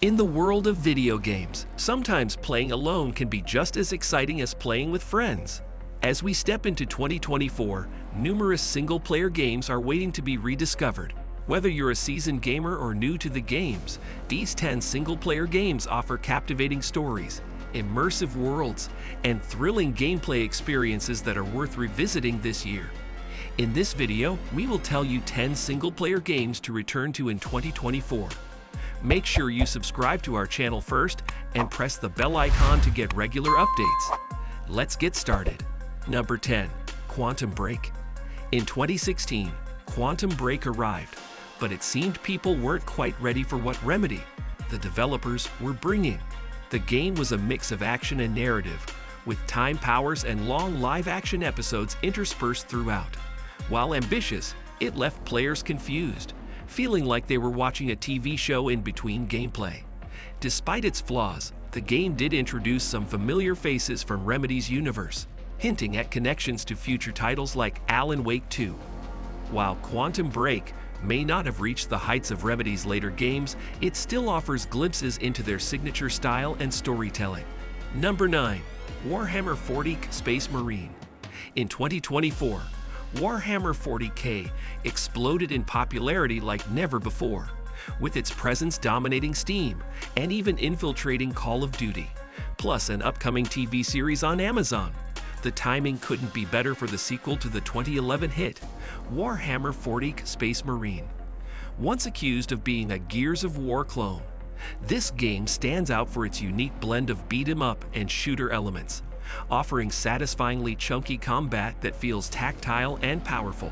In the world of video games, sometimes playing alone can be just as exciting as playing with friends. As we step into 2024, numerous single-player games are waiting to be rediscovered. Whether you're a seasoned gamer or new to the games, these 10 single-player games offer captivating stories, immersive worlds, and thrilling gameplay experiences that are worth revisiting this year. In this video, we will tell you 10 single-player games to return to in 2024. Make sure you subscribe to our channel first and press the bell icon to get regular updates. Let's get started. Number 10. Quantum Break. In 2016, Quantum Break arrived, but it seemed people weren't quite ready for what Remedy, the developers, were bringing. The game was a mix of action and narrative, with time powers and long live-action episodes interspersed throughout. While ambitious, it left players confused, feeling like they were watching a TV show in between gameplay. Despite its flaws, the game did introduce some familiar faces from Remedy's universe, hinting at connections to future titles like Alan Wake 2. While Quantum Break may not have reached the heights of Remedy's later games, it still offers glimpses into their signature style and storytelling. Number 9. Warhammer 40K Space Marine. In 2024, Warhammer 40K exploded in popularity like never before, with its presence dominating Steam and even infiltrating Call of Duty, plus an upcoming TV series on Amazon. The timing couldn't be better for the sequel to the 2011 hit, Warhammer 40K Space Marine. Once accused of being a Gears of War clone, this game stands out for its unique blend of beat-em-up and shooter elements, offering satisfyingly chunky combat that feels tactile and powerful.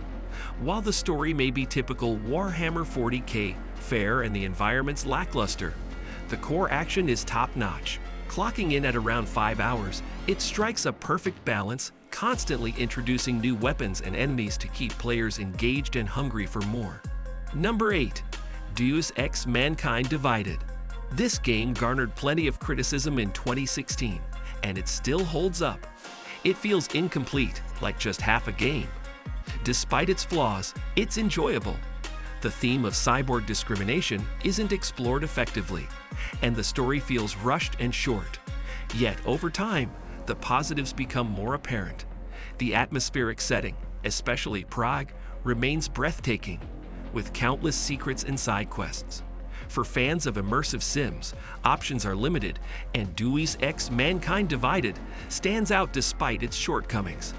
While the story may be typical Warhammer 40K fare and the environments lackluster, the core action is top-notch. Clocking in at around 5 hours, it strikes a perfect balance, constantly introducing new weapons and enemies to keep players engaged and hungry for more. Number 8. Deus Ex Mankind Divided. This game garnered plenty of criticism in 2016, and it still holds up. It feels incomplete, like just half a game. Despite its flaws, it's enjoyable. The theme of cyborg discrimination isn't explored effectively, and the story feels rushed and short. Yet, over time, the positives become more apparent. The atmospheric setting, especially Prague, remains breathtaking, with countless secrets and side quests. For fans of immersive sims, options are limited, and Deus Ex Mankind Divided stands out despite its shortcomings.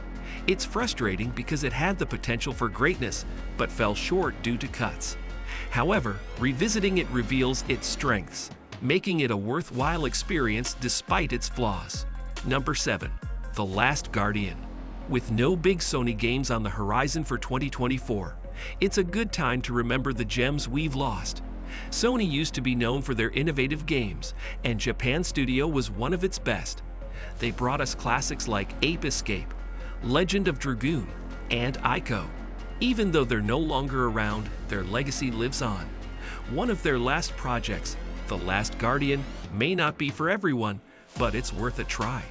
It's frustrating because it had the potential for greatness, but fell short due to cuts. However, revisiting it reveals its strengths, making it a worthwhile experience despite its flaws. Number 7. The Last Guardian. With no big Sony games on the horizon for 2024, it's a good time to remember the gems we've lost. Sony used to be known for their innovative games, and Japan Studio was one of its best. They brought us classics like Ape Escape, Legend of Dragoon, and Ico. Even though they're no longer around, their legacy lives on. One of their last projects, The Last Guardian, may not be for everyone, but it's worth a try.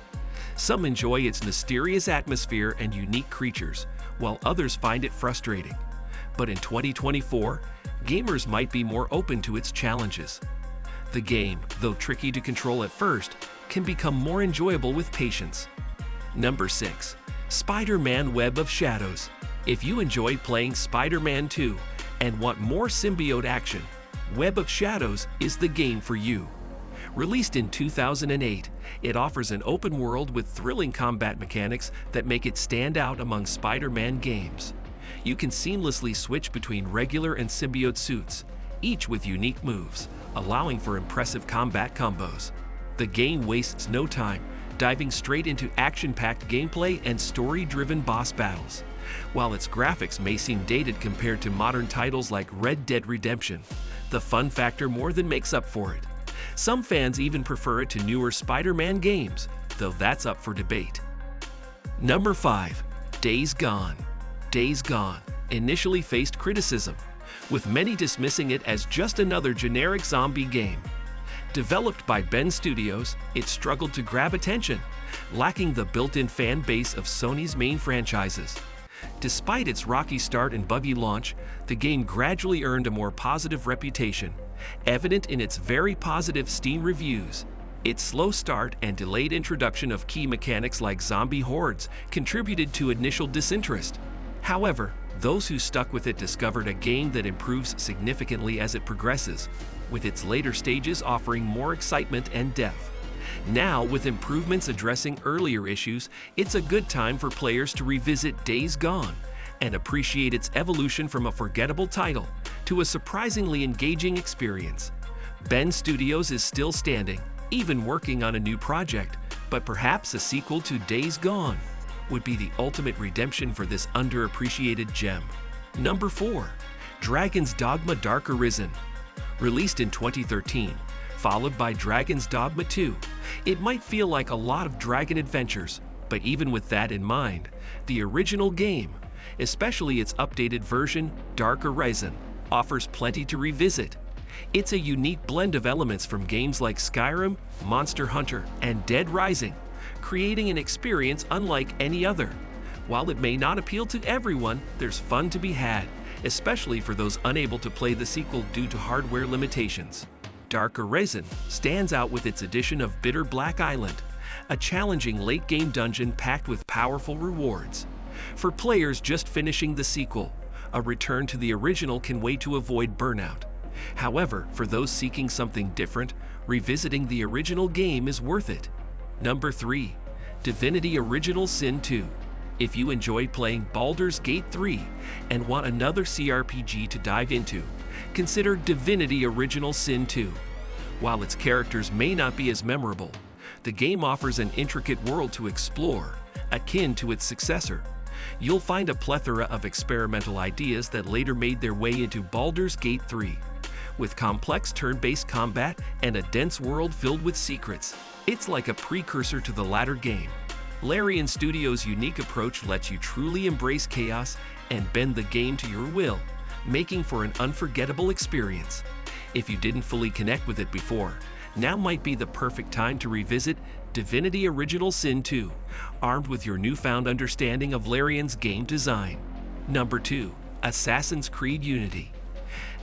Some enjoy its mysterious atmosphere and unique creatures, while others find it frustrating. But in 2024, gamers might be more open to its challenges. The game, though tricky to control at first, can become more enjoyable with patience. Number 6. Spider-Man Web of Shadows. If you enjoyed playing Spider-Man 2 and want more symbiote action, Web of Shadows is the game for you. Released in 2008, it offers an open world with thrilling combat mechanics that make it stand out among Spider-Man games. You can seamlessly switch between regular and symbiote suits, each with unique moves, allowing for impressive combat combos. The game wastes no time, diving straight into action-packed gameplay and story-driven boss battles. While its graphics may seem dated compared to modern titles like Red Dead Redemption, the fun factor more than makes up for it. Some fans even prefer it to newer Spider-Man games, though that's up for debate. Number 5. Days Gone. Days Gone initially faced criticism, with many dismissing it as just another generic zombie game. Developed by Ben Studios, it struggled to grab attention, lacking the built-in fan base of Sony's main franchises. Despite its rocky start and buggy launch, the game gradually earned a more positive reputation, evident in its very positive Steam reviews. Its slow start and delayed introduction of key mechanics like zombie hordes contributed to initial disinterest. However, those who stuck with it discovered a game that improves significantly as it progresses, with its later stages offering more excitement and depth. Now, with improvements addressing earlier issues, it's a good time for players to revisit Days Gone and appreciate its evolution from a forgettable title to a surprisingly engaging experience. Bend Studios is still standing, even working on a new project, but perhaps a sequel to Days Gone would be the ultimate redemption for this underappreciated gem. Number 4. Dragon's Dogma Dark Arisen. Released in 2013, followed by Dragon's Dogma 2, it might feel like a lot of Dragon adventures, but even with that in mind, the original game, especially its updated version, Dark Arisen, offers plenty to revisit. It's a unique blend of elements from games like Skyrim, Monster Hunter, and Dead Rising, creating an experience unlike any other. While it may not appeal to everyone, there's fun to be had, especially for those unable to play the sequel due to hardware limitations. Dark Arisen stands out with its addition of Bitter Black Island, a challenging late-game dungeon packed with powerful rewards. For players just finishing the sequel, a return to the original can wait to avoid burnout. However, for those seeking something different, revisiting the original game is worth it. Number 3. Divinity Original Sin 2. If you enjoy playing Baldur's Gate 3 and want another CRPG to dive into, consider Divinity Original Sin 2. While its characters may not be as memorable, the game offers an intricate world to explore, akin to its successor. You'll find a plethora of experimental ideas that later made their way into Baldur's Gate 3. With complex turn-based combat and a dense world filled with secrets, it's like a precursor to the latter game. Larian Studios' unique approach lets you truly embrace chaos and bend the game to your will, making for an unforgettable experience. If you didn't fully connect with it before, now might be the perfect time to revisit Divinity Original Sin 2, armed with your newfound understanding of Larian's game design. Number 2. Assassin's Creed Unity.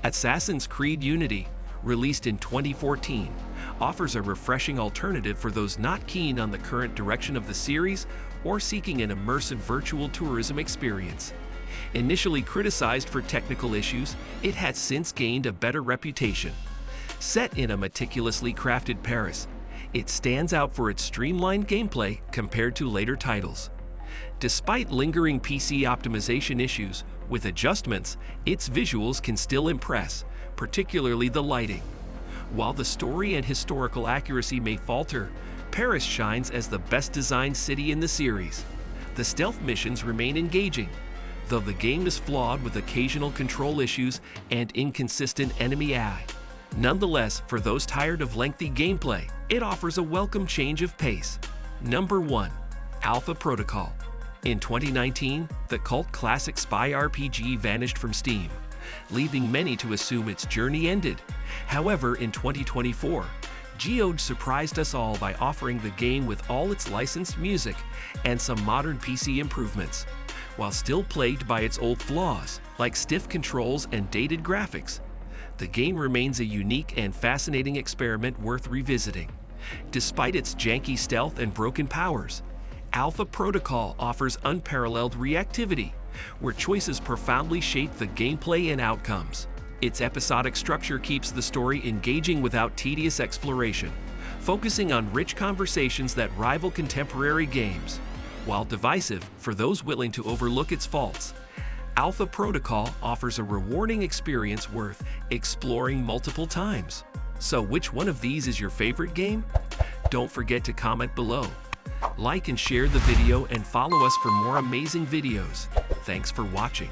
Assassin's Creed Unity, released in 2014, offers a refreshing alternative for those not keen on the current direction of the series or seeking an immersive virtual tourism experience. Initially criticized for technical issues, it has since gained a better reputation. Set in a meticulously crafted Paris, it stands out for its streamlined gameplay compared to later titles. Despite lingering PC optimization issues, with adjustments, its visuals can still impress, particularly the lighting. While the story and historical accuracy may falter, Paris shines as the best designed city in the series. The stealth missions remain engaging, though the game is flawed with occasional control issues and inconsistent enemy AI. Nonetheless, for those tired of lengthy gameplay, it offers a welcome change of pace. Number 1. Alpha Protocol. In 2019, the cult classic spy RPG vanished from Steam, leaving many to assume its journey ended. However, in 2024, Geode surprised us all by offering the game with all its licensed music and some modern PC improvements. While still plagued by its old flaws, like stiff controls and dated graphics, the game remains a unique and fascinating experiment worth revisiting. Despite its janky stealth and broken powers, Alpha Protocol offers unparalleled reactivity, where choices profoundly shape the gameplay and outcomes. Its episodic structure keeps the story engaging without tedious exploration, focusing on rich conversations that rival contemporary games. While divisive for those willing to overlook its faults, Alpha Protocol offers a rewarding experience worth exploring multiple times. So which one of these is your favorite game? Don't forget to comment below. Like and share the video and follow us for more amazing videos. Thanks for watching.